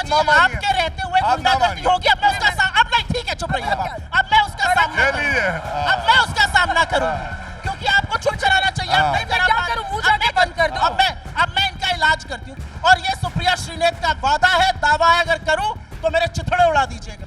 जी, आपके रहते हुए गुंडागर्दी होगी। अब मैं उसका अब नहीं, ठीक है, चुप रहिए। अब मैं उसका सामना करूंगी, क्योंकि आपको चुप चलाना चाहिए। अब नहीं करा, क्या करूं, मुंह जाके बंद कर दो। अब मैं इनका इलाज करती हूँ। और ये सुप्रिया श्रीनेत का वादा है, दावा है, अगर करूं तो मेरे चिथड़े उड़ा दीजिएगा।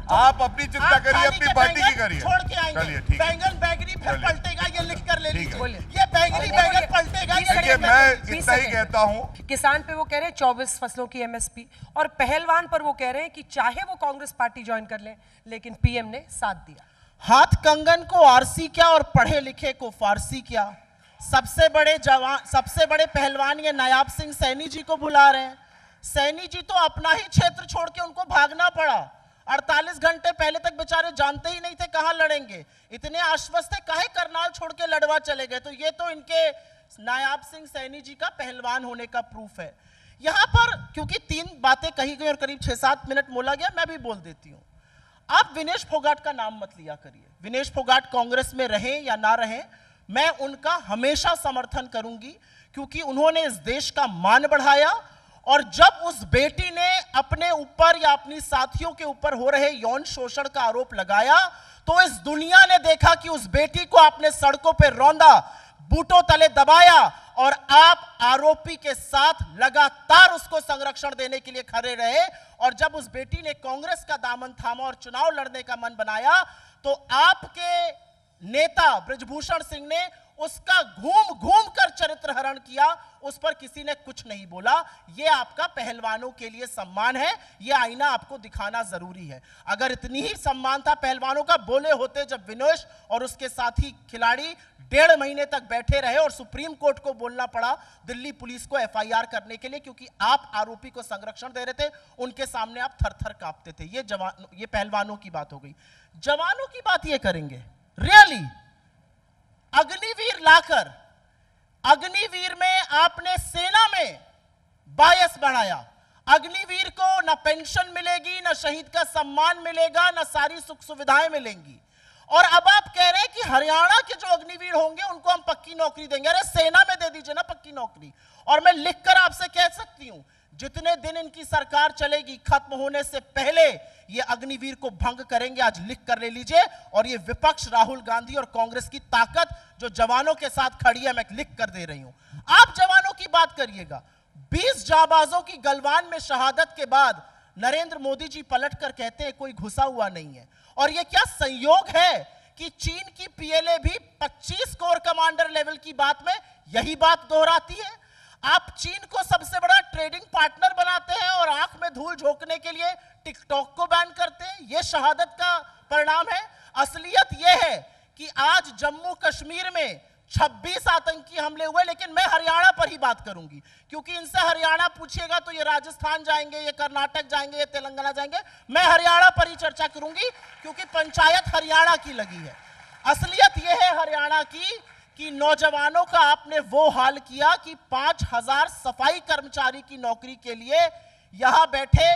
आप अपनी चिंता करिए, अपनी पार्टी की करिए। छोड़ के आएंगे, बैंगन बैगनी फिर पलटेगा, ये लिख कर ले लीजिए। ये बैगनी बैगन पलटेगा। देखिए, मैं इतना ही कहता हूँ, किसान पे वो कह रहे हैं 24 फसलों की एमएसपी, और पहलवान पर वो कह रहे हैं कि चाहे वो कांग्रेस पार्टी ज्वाइन कर ले, लेकिन पीएम ने साथ दिया। हाथ कंगन को आरसी क्या और पढ़े लिखे को फारसी क्या। सबसे बड़े पहलवान ये नायाब सिंह सैनी जी को बुला रहे हैं। सैनी जी तो अपना ही क्षेत्र छोड़ के उनको भागना पड़ा। 48 घंटे पहले तक बेचारे जानते ही नहीं थे कहां लड़ेंगे, इतने आश्वस्त थे, काहे करनाल छोड़ के लड़वा चले गए। तो ये तो इनके नायाब सिंह सैनी जी का पहलवान होने का प्रूफ है। यहां पर क्योंकि 3 बातें कही गई और करीब 6-7 मिनट बोला गया, मैं भी बोल देती हूं। आप विनेश फोगाट का नाम मत लिया करिए। विनेश फोगाट कांग्रेस में रहे या ना रहे, मैं उनका हमेशा समर्थन करूंगी, क्योंकि उन्होंने इस देश का मान बढ़ाया। और जब उस बेटी ने अपने ऊपर या अपनी साथियों के ऊपर हो रहे यौन शोषण का आरोप लगाया, तो इस दुनिया ने देखा कि उस बेटी को आपने सड़कों पर रौंदा, बूटों तले दबाया, और आप आरोपी के साथ लगातार उसको संरक्षण देने के लिए खड़े रहे। और जब उस बेटी ने कांग्रेस का दामन थामा और चुनाव लड़ने का मन बनाया, तो आपके नेता ब्रिजभूषण सिंह ने उसका घूम घूम कर चरित्र हरण किया, उस पर किसी ने कुछ नहीं बोला। यह आपका पहलवानों के लिए सम्मान है, यह आईना आपको दिखाना जरूरी है। अगर इतनी ही सम्मान था पहलवानों का, बोले होते जब विनेश और उसके साथी खिलाड़ी 1.5 महीने तक बैठे रहे और सुप्रीम कोर्ट को बोलना पड़ा दिल्ली पुलिस को एफआईआर करने के लिए, क्योंकि आप आरोपी को संरक्षण दे रहे थे, उनके सामने आप थर-थर कांपते थे। ये पहलवानों की बात हो गई। जवानों की बात ये करेंगे, रियली अग्निवीर लाकर, अग्निवीर में आपने सेना में बायस बढ़ाया। अग्निवीर को न पेंशन मिलेगी, न शहीद का सम्मान मिलेगा, न सारी सुख सुविधाएं मिलेंगी। और अब आप कह रहे हैं कि हरियाणा के जो अग्निवीर होंगे उनको हम पक्की नौकरी देंगे। अरे सेना में दे दीजिए ना पक्की नौकरी। और मैं लिखकर आपसे कह सकती हूं, जितने दिन इनकी सरकार चलेगी, खत्म होने से पहले ये अग्निवीर को भंग करेंगे। आज लिख कर ले लीजिए। और ये विपक्ष राहुल गांधी और कांग्रेस की ताकत जो जवानों के साथ खड़ी है, मैं लिख कर दे रही हूं। आप जवानों की बात करिएगा। 20 जाबाजों की गलवान में शहादत के बाद नरेंद्र मोदी जी पलटकर कहते हैं कोई घुसा हुआ नहीं है। और यह क्या संयोग है कि चीन की पीएलए भी 25 कोर कमांडर लेवल की बात में यही बात दोहराती है। आप चीन को सबसे बड़ा ट्रेडिंग पार्टनर बनाते हैं और आंख में धूल झोंकने के लिए टिकटॉक को बैन करते हैं। यह शहादत का परिणाम है। असलियत यह है कि आज जम्मू कश्मीर में 26 आतंकी हमले हुए, लेकिन मैं हरियाणा पर ही बात करूंगी, क्योंकि इनसे हरियाणा पूछिएगा तो ये राजस्थान जाएंगे, ये कर्नाटक जाएंगे, ये तेलंगाना जाएंगे। मैं हरियाणा पर ही चर्चा करूंगी, क्योंकि पंचायत हरियाणा की लगी है। असलियत यह है हरियाणा की कि नौजवानों का आपने वो हाल किया कि 5000 सफाई कर्मचारी की नौकरी के लिए यहां बैठे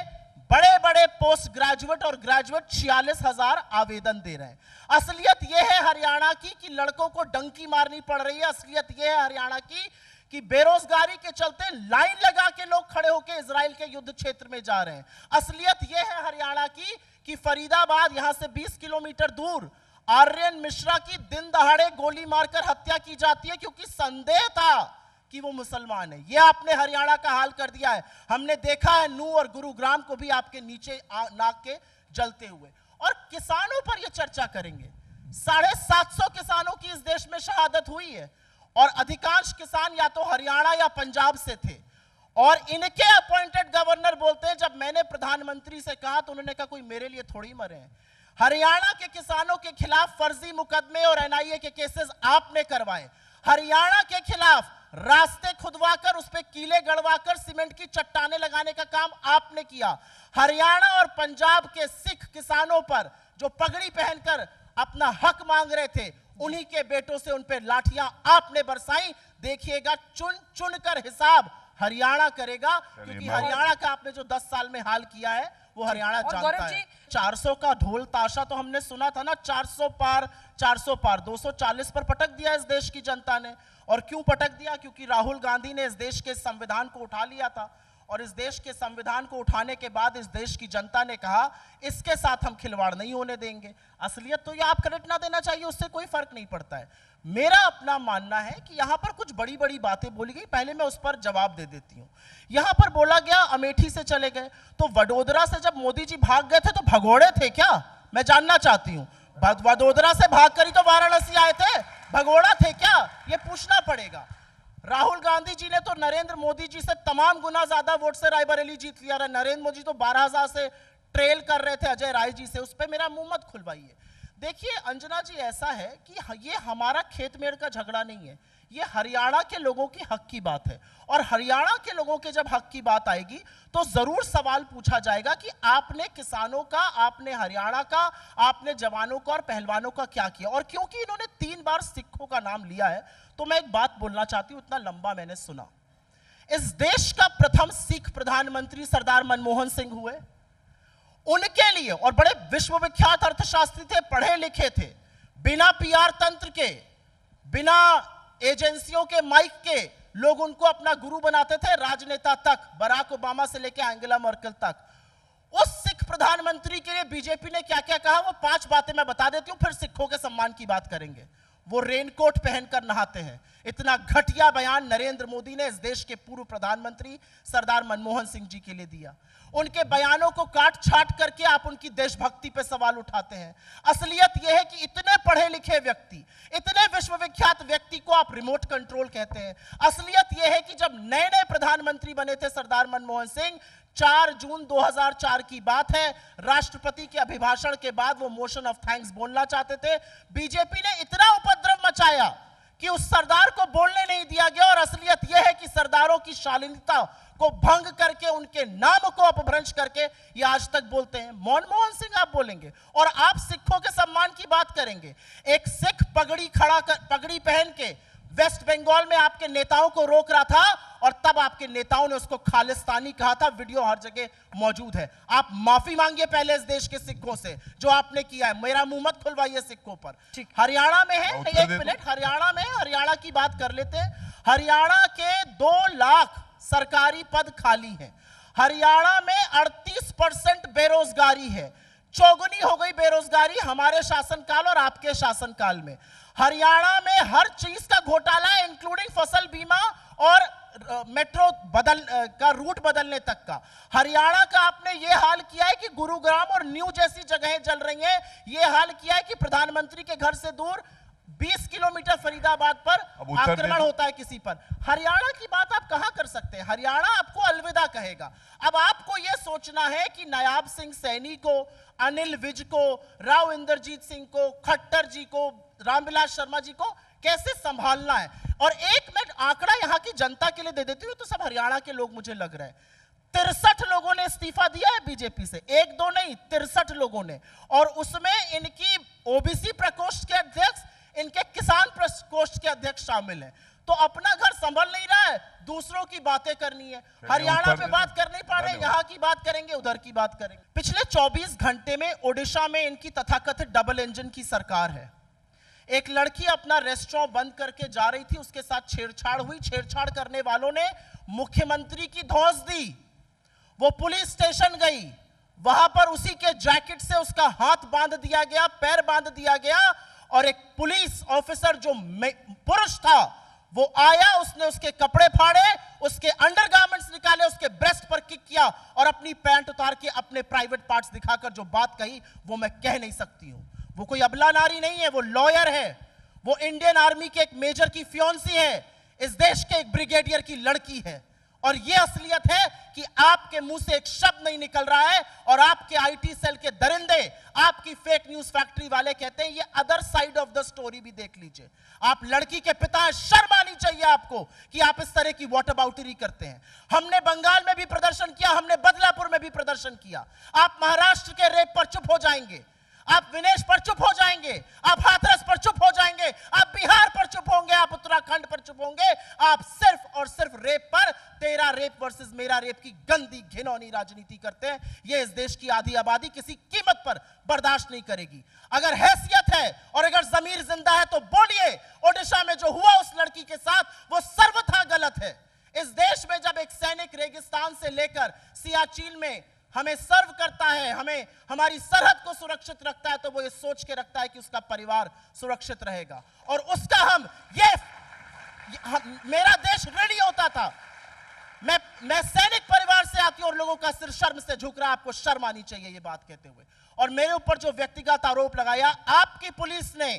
बड़े बड़े पोस्ट ग्रेजुएट और ग्रेजुएट 46,000 आवेदन दे रहे हैं। असलियत यह है हरियाणा की कि लड़कों को डंकी मारनी पड़ रही है। असलियत यह है हरियाणा की कि बेरोजगारी के चलते लाइन लगा के लोग खड़े होकर इजराइल के युद्ध क्षेत्र में जा रहे हैं। असलियत यह है हरियाणा की कि फरीदाबाद यहां से 20 किलोमीटर दूर आर्यन मिश्रा की दिन दहाड़े गोली मारकर हत्या की जाती है, क्योंकि संदेह था कि वो मुसलमान है। ये आपने हरियाणा का हाल कर दिया है। हमने देखा है नू और गुरुग्राम को भी आपके नीचे नाक के जलते हुए। और किसानों पर ये चर्चा करेंगे। 750 किसानों की इस देश में शहादत हुई है, और अधिकांश किसान या तो हरियाणा या पंजाब से थे। और इनके अपॉइंटेड गवर्नर बोलते हैं, जब मैंने प्रधानमंत्री से कहा तो उन्होंने कहा कोई मेरे लिए थोड़ी मरे हैं। हरियाणा के किसानों के खिलाफ फर्जी मुकदमे और एनआईए के केसेस आपने करवाए। हरियाणा के खिलाफ रास्ते खुदवाकर उस पे कीले गड़वाकर सीमेंट की चट्टाने लगाने का काम आपने किया। हरियाणा और पंजाब के सिख किसानों पर जो पगड़ी पहनकर अपना हक मांग रहे थे, उन्हीं के बेटों से उन पे लाठियां आपने बरसाई। देखिएगा चुन चुन कर हिसाब हरियाणा करेगा, क्योंकि हरियाणा का आपने जो 10 साल में हाल किया है वो हरियाणा जानता है। 400 का ढोल ताशा तो हमने सुना था ना, 400 पार 400 पार 240 पर पटक दिया इस देश की जनता ने। और क्यों पटक दिया? क्योंकि राहुल गांधी ने इस देश के संविधान को उठा लिया था और इस देश के संविधान को उठाने के बाद इस देश की जनता ने कहा इसके साथ हम खिलवाड़ नहीं होने देंगे। असलियत तो ये आप क्रेडिट ना देना चाहिए, उससे कोई फर्क नहीं पड़ता है। मेरा अपना मानना है कि यहां पर कुछ बड़ी बड़ी बातें बोली गई, पहले मैं उस पर जवाब दे देती हूं। यहां पर बोला गया अमेठी से चले गए, तो वडोदरा से जब मोदी जी भाग गए थे तो भगोड़े थे क्या? मैं जानना चाहती हूं। वडोदरा से भागकर ही तो वाराणसी आए थे, भगोड़ा थे क्या? ये पूछना पड़ेगा। राहुल गांधी जी ने तो नरेंद्र मोदी जी से तमाम गुना ज्यादा वोट से रायबरेली जीत लिया। नरेंद्र मोदी तो 12,000 से ट्रेल कर रहे थे अजय राय जी से, उस पर मेरा मुंह मत खुलवाइए। देखिए अंजना जी, ऐसा है कि ये हमारा खेत मेड़ का झगड़ा नहीं है, ये हरियाणा के लोगों की हक की बात है। और हरियाणा के लोगों के जब हक की बात आएगी तो जरूर सवाल पूछा जाएगा कि आपने किसानों का, आपने हरियाणा का, आपने जवानों का और पहलवानों का क्या किया। और क्योंकि इन्होंने 3 बार सिखों का नाम लिया है तो मैं एक बात बोलना चाहती हूं, इतना लंबा मैंने सुना। इस देश का प्रथम सिख प्रधानमंत्री सरदार मनमोहन सिंह हुए। उनके लिए, और बड़े विश्वविख्यात अर्थशास्त्री थे, पढ़े लिखे थे, बिना पीआर तंत्र के, बिना एजेंसियों के माइक के लोग उनको अपना गुरु बनाते थे, राजनेता तक, बराक ओबामा से लेकर एंगेला मर्केल तक। उस सिख प्रधानमंत्री के लिए बीजेपी ने क्या क्या कहा, वो 5 बातें मैं बता देती हूं, फिर सिखों के सम्मान की बात करेंगे। वो रेनकोट पहनकर नहाते हैं। इतना घटिया बयान नरेंद्र मोदी ने इस देश के पूर्व प्रधानमंत्री सरदार मनमोहन सिंह जी के लिए दिया। उनके बयानों को काट छाट करके आप उनकी देशभक्ति पे सवाल उठाते हैं। असलियत यह है कि इतने पढ़े लिखे व्यक्ति, इतने विश्वविख्यात व्यक्ति को आप रिमोट कंट्रोल कहते हैं। असलियत यह है कि जब नए नए प्रधानमंत्री बने थे सरदार मनमोहन सिंह, 4 जून 2004 की बात है, राष्ट्रपति के अभिभाषण के बाद वो मोशन ऑफ थैंक्स बोलना चाहते थे। बीजेपी ने इतना उपद्रव मचाया कि उस सरदार को बोलने नहीं दिया गया। और असलियत यह है कि सरदारों की शालीनता को भंग करके, उनके नाम को अपभ्रंश करके ये आज तक बोलते हैं। मनमोहन सिंह आप बोलेंगे और आप सिखों के सम्मान की बात करेंगे। एक सिख पगड़ी पहन के वेस्ट बंगाल में आपके नेताओं को रोक रहा था और तब आपके नेताओं ने उसको खालिस्तानी कहा था। वीडियो हर जगह मौजूद है। आप माफी मांगिए पहले इस देश के सिखों से जो आपने किया है। मेरा मुंह मत खुलवाइए सिखों पर। हरियाणा में है, एक मिनट, हरियाणा में, हरियाणा की बात कर लेते हैं। हरियाणा के 2 लाख सरकारी पद खाली हैं। हरियाणा में 38% बेरोजगारी है। चौगुनी हो गई बेरोजगारी हमारे शासनकाल और आपके शासनकाल में। हरियाणा में हर चीज का घोटाला है, इंक्लूडिंग फसल बीमा और मेट्रो का रूट बदलने तक का। हरियाणा का आपने ये हाल किया है कि गुरुग्राम और न्यू जैसी जगहें जल रही हैं। ये हाल किया है कि प्रधानमंत्री के घर से दूर 20 किलोमीटर फरीदाबाद पर आक्रमण होता है किसी पर। हरियाणा की बात आप कहां कर सकते हैं? हरियाणा आपको अलविदा कहेगा। अब आपको यह सोचना है कि नायाब सिंह सैनी को, अनिल विज को, राव इंद्रजीत सिंह को, खट्टर जी को, रामविलास शर्मा जी को कैसे संभालना है। और एक मिनट आंकड़ा यहां की जनता के लिए दे देती हूं, तो सब हरियाणा के लोग मुझे लग रहे हैं। 63 लोगों ने इस्तीफा दिया है बीजेपी से, 1-2 नहीं, 63 लोगों ने। और उसमें इनकी ओबीसी प्रकोष्ठ के अध्यक्ष, इनके किसान प्रकोष्ठ के अध्यक्ष शामिल हैं। तो अपना घर संभल नहीं रहा है, दूसरों की बातें करनी है। हरियाणा पे बात कर नहीं पा रहे, यहां की बात करेंगे, उधर की बात करेंगे। पिछले 24 घंटे में ओडिशा में इनकी तथाकथित डबल इंजन की सरकार है। एक लड़की अपना रेस्टोरेंट बंद करके जा रही थी, उसके साथ छेड़छाड़ हुई। छेड़छाड़ करने वालों ने मुख्यमंत्री की धौंस दी। वो पुलिस स्टेशन गई, वहां पर उसी के जैकेट से उसका हाथ बांध दिया गया, पैर बांध दिया गया। और एक पुलिस ऑफिसर जो पुरुष था वो आया, उसने उसके कपड़े फाड़े, उसके अंडरगारमेंट्स निकाले, उसके ब्रेस्ट पर किक किया और अपनी पैंट उतार के अपने प्राइवेट पार्ट्स दिखाकर जो बात कही वो मैं कह नहीं सकती हूं। वो कोई अबला नारी नहीं है, वो लॉयर है, वो इंडियन आर्मी के एक मेजर की फियांसी है, इस देश के एक ब्रिगेडियर की लड़की है। और यह असलियत है कि आपके मुंह से एक शब्द नहीं निकल रहा है और आपके आईटी सेल के दरिंदे, आपकी फेक न्यूज फैक्ट्री वाले कहते हैं। ये other side of the story भी देख लीजिए। आप लड़की के पिता हैं, शर्म आनी चाहिए आपको कि आप इस तरह की वॉटअबाउटरी करते हैं। हमने बंगाल में भी प्रदर्शन किया, हमने बदलापुर में भी प्रदर्शन किया। आप महाराष्ट्र के रेप पर चुप हो जाएंगे, आप विनेश पर चुप हो जाएंगे, आप हाथरस पर चुप हो जाएंगे, आप बिहार पर चुप होंगे, आप उत्तराखंड पर चुप होंगे। आप सिर्फ और सिर्फ रेप पर, तेरा रेप वर्सेस मेरा रेप की गंदी घिनौनी राजनीति करते हैं। यह इस देश की आधी आबादी किसी कीमत पर बर्दाश्त नहीं करेगी। अगर हैसियत है और अगर जमीर जिंदा है तो बोलिए, ओडिशा में जो हुआ उस लड़की के साथ वो सर्वथा गलत है। इस देश में जब एक सैनिक रेगिस्तान से लेकर सियाचिन में हमें सर्व करता है, हमें हमारी सरहद को सुरक्षित रखता है, तो वो ये सोच के रखता है कि उसका परिवार सुरक्षित रहेगा। और उसका मेरा देश ऋणी होता था। मैं सैनिक परिवार से आती हूं और लोगों का सिर शर्म से झुक रहा है। आपको शर्म आनी चाहिए ये बात कहते हुए। और मेरे ऊपर जो व्यक्तिगत आरोप लगाया, आपकी पुलिस ने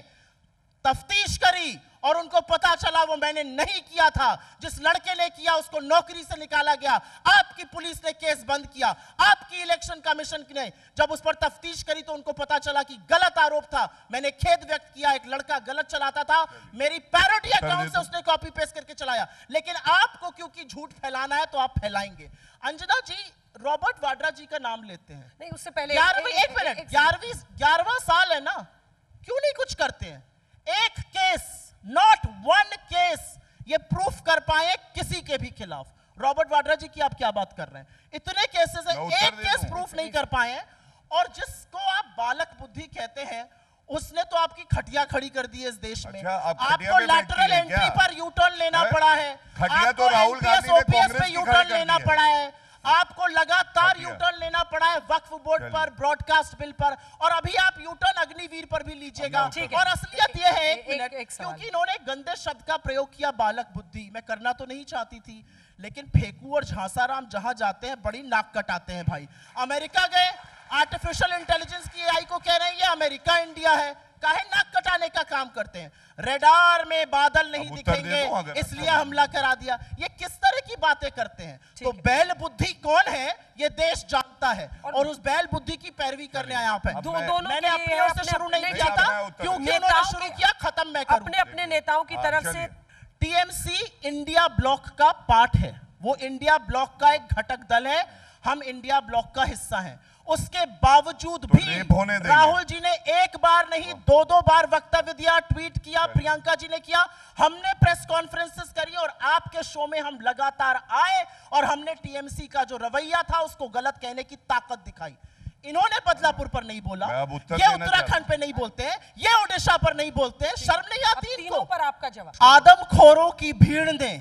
तफ्तीश करी और उनको पता चला वो मैंने नहीं किया था। जिस लड़के ने किया उसको नौकरी से निकाला गया। आपकी पुलिस ने केस बंद किया। आपकी इलेक्शन कमीशन ने जब उस पर तफ्तीश करी तो उनको पता चला कि गलत आरोप था। मैंने खेद व्यक्त किया, एक लड़का गलत चलाता था, मेरी पैरोडी अकाउंट से उसने कॉपी पेस्ट करके चलाया। लेकिन आपको क्योंकि झूठ फैलाना है तो आप फैलाएंगे। अंजना जी रॉबर्ट वाड्रा जी का नाम लेते हैं। नहीं, उससे पहले 11वां साल है ना, क्यों नहीं कुछ करते हैं? एक केस, नॉट वन केस ये प्रूफ कर पाए किसी के भी खिलाफ। रॉबर्ट वाड्रा जी की आप क्या बात कर रहे हैं? इतने केसेस है, एक केस प्रूफ नहीं कर पाए। और जिसको आप बालक बुद्धि कहते हैं उसने तो आपकी खटिया खड़ी कर दी है इस देश में। आपको लैटरल एंट्री पर यू टर्न लेना पड़ा है, तो राहुल गांधी ने कांग्रेस पे यू टर्न लेना पड़ा है, आपको लगातार यू टर्न लेना पड़ा है वक्फ बोर्ड पर, ब्रॉडकास्ट बिल पर, और अभी आप यू टर्न अग्निवीर पर भी लीजिएगा। और असलियत यह है, एक मिनट, क्योंकि इन्होंने गंदे शब्द का प्रयोग किया, बालक बुद्धि। मैं करना तो नहीं चाहती थी, लेकिन फेकू और झांसाराम जहां जाते हैं बड़ी नाक कटाते हैं भाई। अमेरिका गए, आर्टिफिशियल इंटेलिजेंस की एआई को कह रहे हैं ये अमेरिका इंडिया है। काहे नाक कटाने का काम करते हैं? रेडार में बादल नहीं दिखेंगे इसलिए हमला करा दिया। ये किस तरह की बातें करते हैं? तो बैल बुद्धि कौन है ये देश जानता है, और उस बैल बुद्धि की पैरवी करने आया आप। मैंने अपनी ओर से शुरू नहीं किया था, क्योंकि उन्होंने शुरू किया, खत्म मैं करूं। अपने नेताओं की तरफ से टीएमसी इंडिया ब्लॉक का पार्ट है, वो इंडिया ब्लॉक का एक घटक दल है, हम इंडिया ब्लॉक का हिस्सा हैं। उसके बावजूद भी राहुल जी ने एक बार नहीं 2-2 बार वक्तव्य दिया, ट्वीट किया, प्रियंका जी ने किया, हमने प्रेस कॉन्फ्रेंसेस करी, और आपके शो में हम लगातार आए और हमने टीएमसी का जो रवैया था उसको गलत कहने की ताकत दिखाई। इन्होंने बदलापुर पर नहीं बोला, ये उत्तराखंड पे नहीं बोलते हैं, ये ओडिशा पर नहीं बोलते हैं, शर्म नहीं आती इनको? पर आपका जवाब। आदमखोरों की भीड़ ने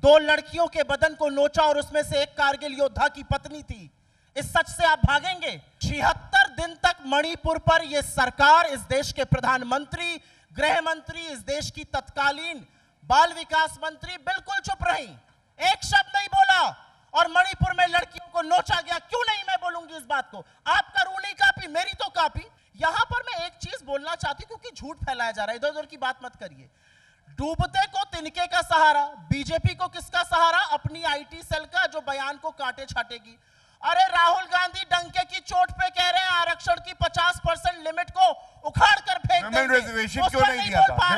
2 लड़कियों के बदन को नोचा और उसमें से एक कारगिल योद्धा की पत्नी थी। इस सच से आप भागेंगे? 76 दिन तक मणिपुर पर यह सरकार, इस देश के प्रधानमंत्री, गृह मंत्री, इस देश की तत्कालीन बाल विकास मंत्री बिल्कुल चुप रही, एक शब्द नहीं बोला, और मणिपुर में लड़कियों को नोचा गया। क्यों नहीं मैं बोलूंगी इस बात को? आपका रू नहीं कापी, मेरी तो कापी। यहां पर मैं एक चीज बोलना चाहती हूं, क्योंकि झूठ फैलाया जा रहा है, इधर उधर की बात मत करिए। डूबते को तिनके का सहारा, बीजेपी को किसका सहारा? अपनी आईटी सेल का, जो बयान को काटे छाटेगी। अरे राहुल गांधी डंके की चोट पे कह रहे हैं आरक्षण की 50% लिमिट को उखाड़ कर फेंक देंगे। रिजर्वेशन क्यों नहीं दिया था?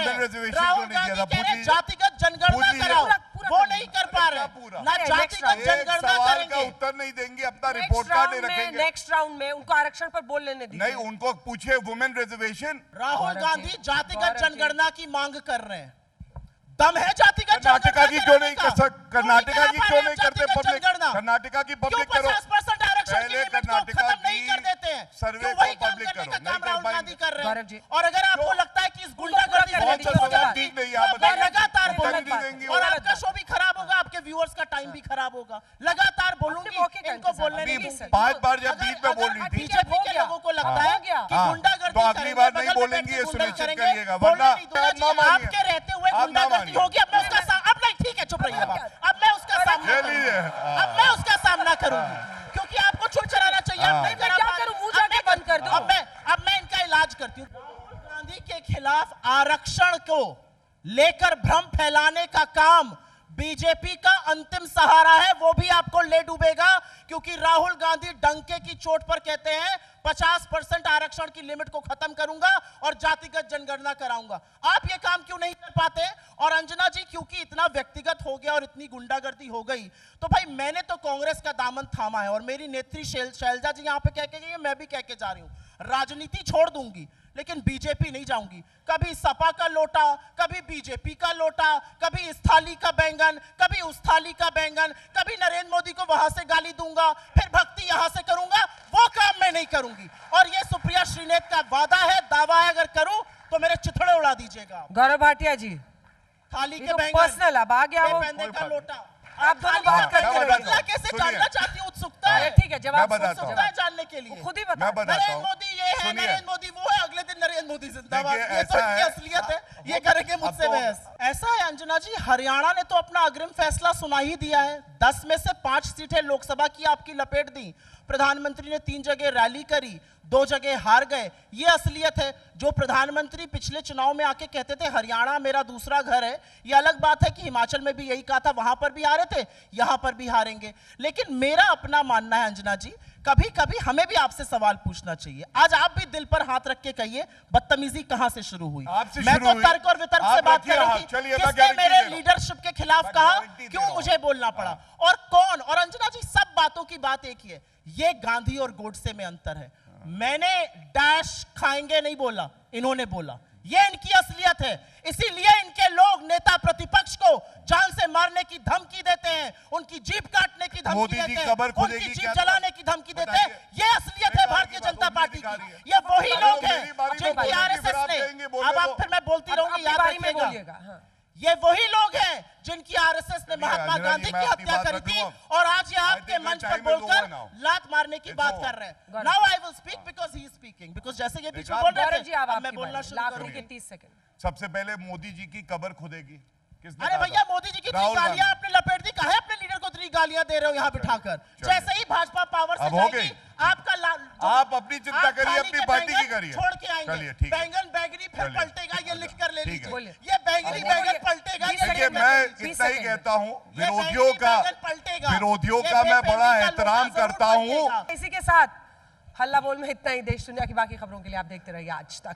राहुल गांधी कह रहे हैं जातिगत जनगणना कराओ, वो नहीं कर पा रहे। ना जातिगत जनगणना करेंगे, उत्तर नहीं देंगे, अपना रिपोर्ट कार्ड रखेंगे। नेक्स्ट राउंड में उनको आरक्षण पर बोल लेने दीजिए। नहीं, उनको पूछे वुमेन रिजर्वेशन। राहुल गांधी जातिगत जनगणना की मांग कर रहे हैं। दम है जातिगत कर्नाटका की क्यों नहीं कर सकते? कर्नाटका की क्यों नहीं करते पब्लिक? कर्नाटका की पब्लिक करो, 50% आरक्षण की लिमिट को खत्म नहीं कर देते हैं। सर्वे वही को काम पब्लिक करने का करो, काम राहुल गांधी कर रहे हैं। जी। और अगर आपको लगता है कि इस गुंडागर्दी ठीक नहीं, आप मैं लगातार उत्तर नहीं बोलूंगी, देंगी, और आपका शो भी खराब होगा, आपके व्यूअर्स का टाइम भी खराब होगा। लगातार बोलूंगी, इनको बोलने नहीं दूंगी। 5 बार जब बीच में बोल रही थी, बीजेपी के लोगों को लगता है कि गुंडागर्दी तो अगली बार नहीं बोलेंगी, ये सुनिश्चित करिएगा, वरना आपके रहते हुए गुंडागर्दी होगी। अब मैं उसका अब नहीं, ठीक है, चुप रहिए। अब मैं उसका सामना करूंगी, अब मैं उसका सामना करूंगी, क्योंकि आपको चुप कराना चाहिए। अब नहीं करा पा रही, बंद कर दो। अब मैं इनका इलाज करती हूँ। राहुल गांधी के खिलाफ आरक्षण को लेकर भ्रम फैलाने का काम बीजेपी का अंतिम सहारा है, वो भी आपको ले डूबेगा, क्योंकि राहुल गांधी डंके की चोट पर कहते हैं 50% आरक्षण की लिमिट को खत्म करूंगा और जातिगत जनगणना कराऊंगा। आप ये काम क्यों नहीं कर पाते? और अंजना जी, क्योंकि इतना व्यक्तिगत हो गया और इतनी गुंडागर्दी हो गई, तो भाई मैंने तो कांग्रेस का दामन थामा है, और मेरी नेत्री शैलजा जी यहाँ पे कह के गई है, मैं भी कह के जा रही हूँ, राजनीति छोड़ दूंगी लेकिन बीजेपी नहीं जाऊंगी। कभी सपा का लोटा, कभी बीजेपी का लोटा, कभी इस थाली का बैंगन, कभी उस थाली का बैंगन, कभी नरेंद्र मोदी को वहां से गाली दूंगा, फिर भक्ति यहां से करूंगा, वो काम मैं नहीं करूंगी। और ये सुप्रिया श्रीनेत का वादा है, दावा है, अगर करूं तो मेरे चिथड़े उड़ा दीजिएगा। गौरव भाटिया जी, थाली ये के तो बैंगन, पर्सनल अब आ गया वो। का लोटा। आप दोनों बात करते मैं रहिए। बताता हूँ। कैसे सुनिए। जानना चाहती हूँ, उत्सुकता है। ठीक है, जवाब मैं बताता उत्सुकता है हूँ। जानने के लिए। खुद ही मैं बता। बताता नरेंद्र हूँ। मोदी ये है, सुनिए। नरेंद्र मोदी वो है, अगले दिन नरेंद्र मोदी जिंदाबाद। देखिए, ये तो ऐसा इनकी है। असलियत है, ये करेंगे मुझसे अब तो- बहस। ऐसा है अंजना जी, हरियाणा ने तो अपना अग्रिम फैसला सुना ही दिया है। 10 में से 5 सीटें लोकसभा की आपकी लपेट दी। प्रधानमंत्री ने 3 जगह रैली करी, 2 जगह हार गए। ये असलियत है। जो प्रधानमंत्री पिछले चुनाव में आके कहते थे हरियाणा मेरा दूसरा घर है, ये अलग बात है कि हिमाचल में भी यही कहा था, वहां पर भी हारे थे, यहां पर भी हारेंगे। लेकिन मेरा अपना मानना है अंजना जी, कभी कभी हमें भी आपसे सवाल पूछना चाहिए। आज आप भी दिल पर हाथ रख के कहिए, बदतमीजी कहां से शुरू हुई? आपसे मैं शुरू तो हुई। तर्क और वितर्क आप से बात रखिए करूंगी। हाथ। चलिए, मैं किसने गारंटी मेरे दे रहा हूं। लीडरशिप के खिलाफ मैं कहा, गारंटी दे क्यों रहा हूं। मुझे बोलना पड़ा, और कौन? और अंजना जी, सब बातों की बात एक ही है, ये गांधी और गोडसे में अंतर है। मैंने डैश खाएंगे नहीं बोला, इन्होंने बोला। ये इनकी असलियत है। इसीलिए इनके लोग नेता प्रतिपक्ष को जान से मारने की धमकी देते हैं, उनकी जीप काटने की धमकी मोदी जी देते हैं, कब्र खुदेगी उनकी जीप क्या? जलाने की धमकी देते हैं। बताइए। ये असलियत है भारतीय जनता पार्टी की। ये वही लोग हैं मेरी बारी में जिनकी बोलूंगी, आरएसएस फिर आप ने, कहेंगे बोलने अब आप दो। फिर मैं बोलती रहूंगी, अपनी याद बारी में रखिएगा। बोलिएगा। हाँ। ये वही लोग हैं जिनकी आरएसएस ने महात्मा अंजना जी, गांधी मैं की अपनी हत्या बात करी रख थी, लूं। और आज ये I आपके think मंच the पर time is बोलकर over now. लात मारने की It's बात over. कर रहे हैं। Gaurav. Now I will speak because he is speaking, because जैसे ये बीच में आप- बोल रहे गौरव जी, थे, अब अब मैं आपकी बोलना बारी। शुरू आखिरी के करूंगी। 30 सेकंड। सबसे पहले मोदी जी की कब्र खुदेगी। किसने अरे कहा भैया, था? मोदी जी की 3 राहुल गालियां गांधी। आपने लपेट दी, काहे अपने लीडर को 3 गालियां दे रहे हो यहाँ बिठाकर? जैसे ही भाजपा पावर से अब हो जाएगी, गई। आपका आप अपनी चिंता आप करिए, थाली अपनी के पार्टी की बैंगन करिए। छोड़ के आएंगे। चलिए, ठीक है। बैंगन बैगनी फिर चलिए। पलटेगा, ये लिख कर ले ठीक है। लीजिए। ये बैंगनी बोलिए। बैंगन पलटेगा, ये देखिए, लिख कर मैं ले लीजिए। इतना ही 20 कहता हूँ, ये विरोधियों बैंगनी का बैंगन पलटेगा। विरोधियों ये का मैं बेपेंदी बड़ा का एहतराम लोटा जरूर करता हूँ। पलटेगा। इसी के साथ हल्ला बोल में इतना ही। देश दुनिया की बाकी खबरों के लिए आप देखते रहिए आज तक।